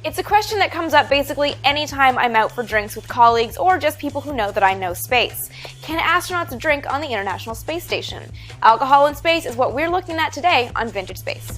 It's a question that comes up basically anytime I'm out for drinks with colleagues or just people who know that I know space. Can astronauts drink on the International Space Station? Alcohol in space is what we're looking at today on Vintage Space.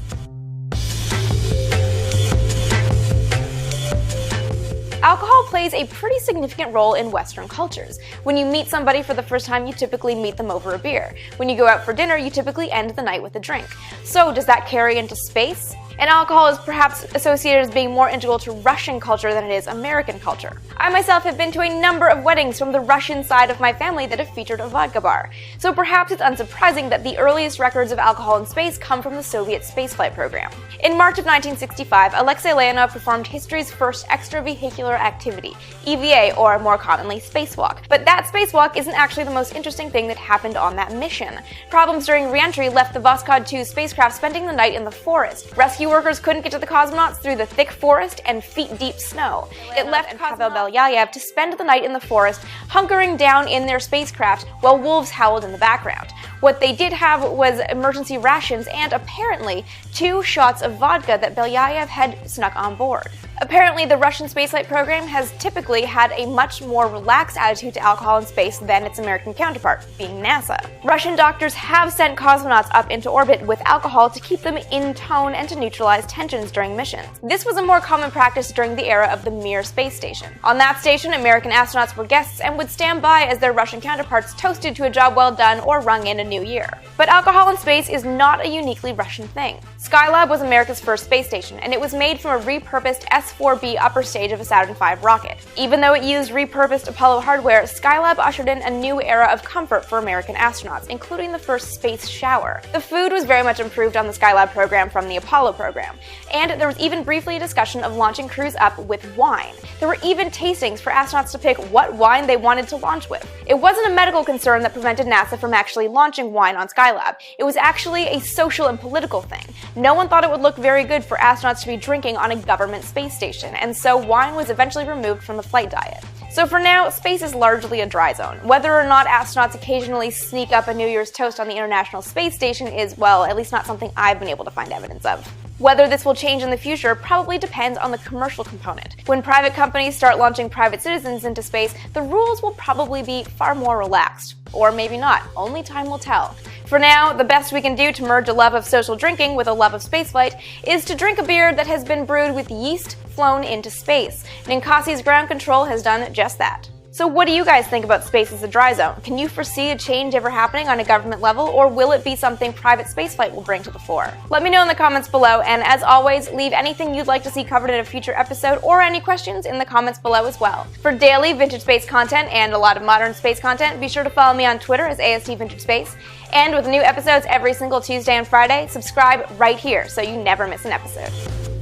Alcohol plays a pretty significant role in Western cultures. When you meet somebody for the first time, you typically meet them over a beer. When you go out for dinner, you typically end the night with a drink. So does that carry into space? And alcohol is perhaps associated as being more integral to Russian culture than it is American culture. I myself have been to a number of weddings from the Russian side of my family that have featured a vodka bar. So perhaps it's unsurprising that the earliest records of alcohol in space come from the Soviet spaceflight program. In March of 1965, Alexei Leonov performed history's first extravehicular activity, EVA, or more commonly, spacewalk. But that spacewalk isn't actually the most interesting thing that happened on that mission. Problems during re-entry left the Voskhod 2 spacecraft spending the night in the forest. Rescue workers couldn't get to the cosmonauts through the thick forest and feet-deep snow. It left Pavel Belyayev to spend the night in the forest, hunkering down in their spacecraft while wolves howled in the background. What they did have was emergency rations and, apparently, 2 shots of vodka that Belyayev had snuck on board. Apparently, the Russian spaceflight program has typically had a much more relaxed attitude to alcohol in space than its American counterpart, being NASA. Russian doctors have sent cosmonauts up into orbit with alcohol to keep them in tone and to neutralize tensions during missions. This was a more common practice during the era of the Mir space station. On that station, American astronauts were guests and would stand by as their Russian counterparts toasted to a job well done or rung in a new year. But alcohol in space is not a uniquely Russian thing. Skylab was America's first space station, and it was made from a repurposed S-4B upper stage of a Saturn V rocket. Even though it used repurposed Apollo hardware, Skylab ushered in a new era of comfort for American astronauts, including the first space shower. The food was very much improved on the Skylab program from the Apollo program, and there was even briefly a discussion of launching crews up with wine. There were even tastings for astronauts to pick what wine they wanted to launch with. It wasn't a medical concern that prevented NASA from actually launching wine on Skylab. It was actually a social and political thing. No one thought it would look very good for astronauts to be drinking on a government space station, and so wine was eventually removed from the flight diet. So for now, space is largely a dry zone. Whether or not astronauts occasionally sneak up a New Year's toast on the International Space Station is, well, at least not something I've been able to find evidence of. Whether this will change in the future probably depends on the commercial component. When private companies start launching private citizens into space, the rules will probably be far more relaxed. Or maybe not. Only time will tell. For now, the best we can do to merge a love of social drinking with a love of spaceflight is to drink a beer that has been brewed with yeast flown into space. Ninkasi's ground control has done just that. So what do you guys think about space as a dry zone? Can you foresee a change ever happening on a government level, or will it be something private spaceflight will bring to the fore? Let me know in the comments below, and as always, leave anything you'd like to see covered in a future episode or any questions in the comments below as well. For daily vintage space content and a lot of modern space content, be sure to follow me on Twitter as AST Vintage Space. And with new episodes every single Tuesday and Friday, subscribe right here so you never miss an episode.